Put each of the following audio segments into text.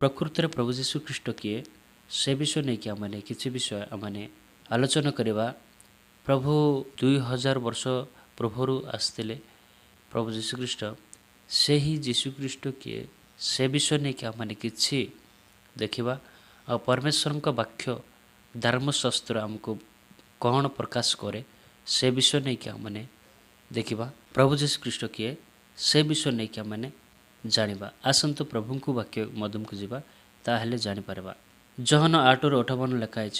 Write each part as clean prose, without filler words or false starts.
प्रकृतिर प्रभु जीशु ख्रीष्ट किए से विषय नहीं कि आम किसी विषय आम आलोचना करवा। प्रभु 2000 वर्ष पूर्वर आसते प्रभु जीशुख्रीष्ट से ही जीशुख्रीष्ट किए से विषय नहीं कि आम कि देखा आ परमेश्वर का वाक्य धर्मशास्त्र आमको कौन प्रकाश करे से विषय नहीं कि आम देखा। प्रभु जीशुख्रीष्ट किए से विषय नहीं कि आम जानिबा। आसंतु प्रभु को वाक्य मधुम को जीवा ताहले जानी परबा। जहन 8:58 लिखाई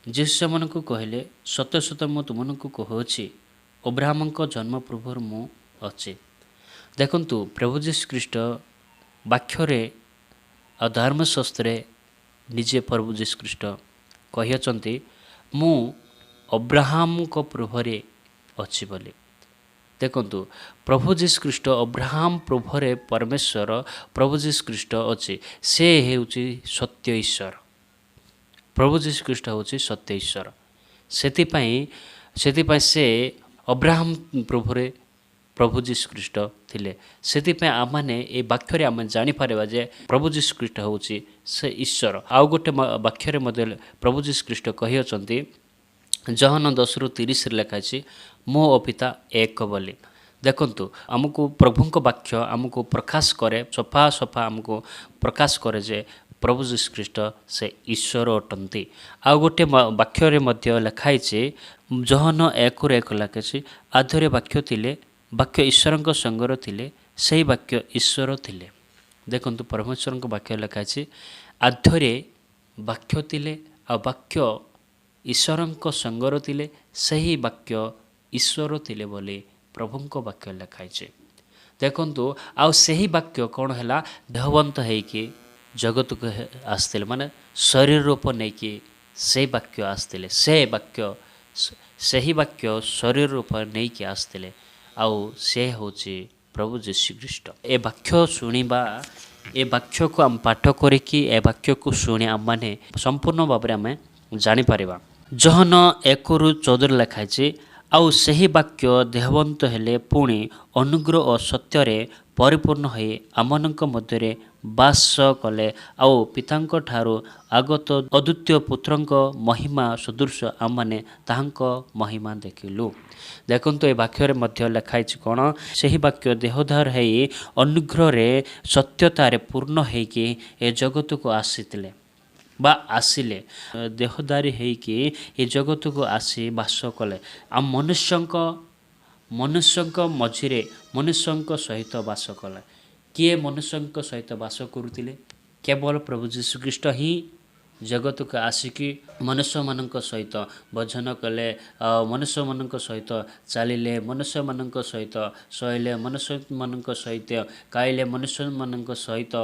जीसु सेमनकु कहले सत्य सत्य मु तुमनकु कहूछि अब्राहमक जन्म पूर्वर मु अछि। देखंतु प्रभु जीशु ख्रीष्ट वाक्यरे आ धर्मशास्त्रे निजे प्रभु जीशु ख्रीष्ट कहियचंती मु अब्राहमक पूर्वरे अछि बोली। देखंतु प्रभु जीशु ख्रीष्ट अब्राहम पूर्वरे परमेश्वर प्रभु जीशु ख्रीष्ट अछि से हेउछि सत्य ईश्वर। प्रभु जीशु ख्रीष्ट होछि सत्य ईश्वर। सेति से अब्राहम पूर्वरे प्रभु जीशु ख्रीष्ट थिले। सेति आमने ए वाक्यरे आम जानि पारेबा जे प्रभु जीशु ख्रीष्ट होछि से ईश्वर। आउ गोटे वाक्यरे मध्य प्रभु जीशु ख्रीष्ट कहियचंती जहन 10:30 लिखाई मो ओ पिता एक बोली। देखंतु आमको प्रभुଙ୍କ वाक्य आमको प्रकाश करे सफा सफा आमको प्रकाश करे जे प्रभु जीशु ख्रीष्ट से ईश्वर अटंती। आउ गोटे वाक्य मध्य लिखाई जहन 1:1 लिखाई आधरे वाक्य थिले वाक्य ईश्वर संगर थिले सही वाक्य ईश्वर थिले। देखंतु परमेश्वर वाक्य लिखाई आधरे वाक्य थिले आ वाक्य ईश्वर संगर थिले सही वाक्य ईश्वर थिले बोली प्रभुଙ୍କ वाक्य लिखाई। देखंतु आउ सही वाक्य कौन है देहवंत है जगत को आसते माने शरीर रूप नहीं कि से वाक्य आसते से वाक्य सही वाक्य शरीर रूप नहीं कि आसते आउ से होची प्रभु जीशु ख्रीष्ट। ए वाक्य शुणिबा ए वाक्य को आम पाठ करिकी ए वाक्य को शुणी आम माने संपूर्ण भाव में आम जानी पारिबा। जहन 1:14 लिखाई आउ सही वाक्य देहवंत हेले पुणी अनुग्रह और सत्य परिपूर्ण हो आमनक मध्य बास कले आउ पितांक ठारू आगत अद्वितीय पुत्रंक महिमा सदृश आमने ताहांक महिमा देखिलु। देखंतु ए वाक्य मध्य लिखाई कौन सही वाक्य देहधार है अनुग्रह सत्यतार पूर्ण होकि ए जगत को आसीतिले बा आसिले देहदारी होकि ये जगत को आसी बास कले आम मनुष्यंक मझिरे मनुष्यंक सहित बास कले। किए मनुष्यंक सहित बास करुतिले केवल प्रभु जीशु ख्रीष्ट ही जगत को आसिकी मनुष्य मानक सहित भजन कले मनुष्य मानक सहित चलिले मनुष्य मानक सहित सहिले मनुष्य मानक सहित खाइले मनुष्य मानक सहित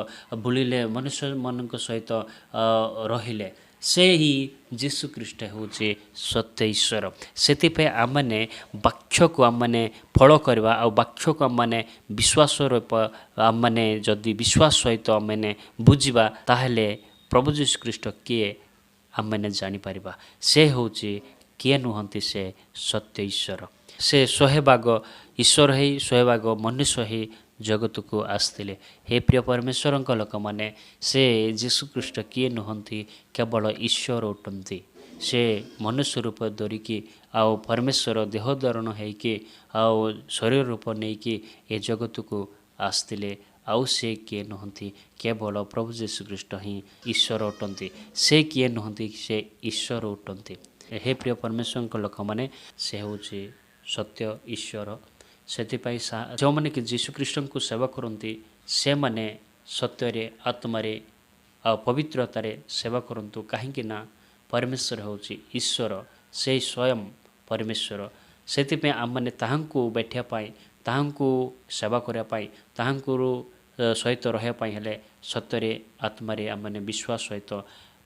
बुलिले मनुष्य मानक सहित रहिले से ही जीशु ख्रीष्ट होचे सत्य ईश्वर। से आमने वाक्य को आमने फल करवा आ वाक्य को आमने विश्वास रूप आमने जदि विश्वास सहित आमने बुझिबा ताहले प्रभु जीशु ख्रीष्ट किए आम मैंने जानीपर से हूँ किए नुहति से सत्य ईश्वर। से 100 भाग ईश्वर है 100 भाग मनुष्य ही जगत को आसते। हे प्रिय परमेश्वर लोक मैंने से जीशु ख्रीष्ट किए नुहति केवल ईश्वर उठती से मनुष्य रूप धरिकी आउ परमेश्वर देह धारण होकि आउ शरीर रूप नहीं कि ए जगत को आसते। आउ से किए नुहति केवल प्रभु जीशु ख्रीष्ट ही ईश्वर उठती से किए नुहति से ईश्वर उठती। हे प्रिय परमेश्वर लोक मैंने से हूँ सत्य ईश्वर। से जो मैंने कि जीशु ख्रीष्ट को सेवा करती से मैंने सत्य आत्मारे आ पवित्रतार सेवा करतु कहीं परमेश्वर हूँ ईश्वर से स्वयं परमेश्वर। से आम मैंने ताहांकु बैठापाई ताहांकु सेवा करने ताहांकुर सहित रही हेले सत्य आत्मारे आम मैंने विश्वास सहित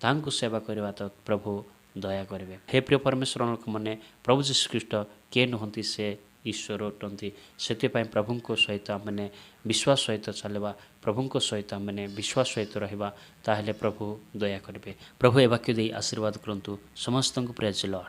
ताहांकु सेवा करवा तो प्रभु दया करेंगे। हे प्रिय परमेश्वर लोक मैंने प्रभु जीशु ख्रीष्ट किए नुहति से ईश्वर उठती से प्रभु सहित आमने विश्वास सहित चलवा प्रभु सहित आमने विश्वास सहित रहा ताहले प्रभु दया करेंगे। प्रभु ए वाक्य दे आशीर्वाद करंतु समस्त प्रेज लॉर्ड।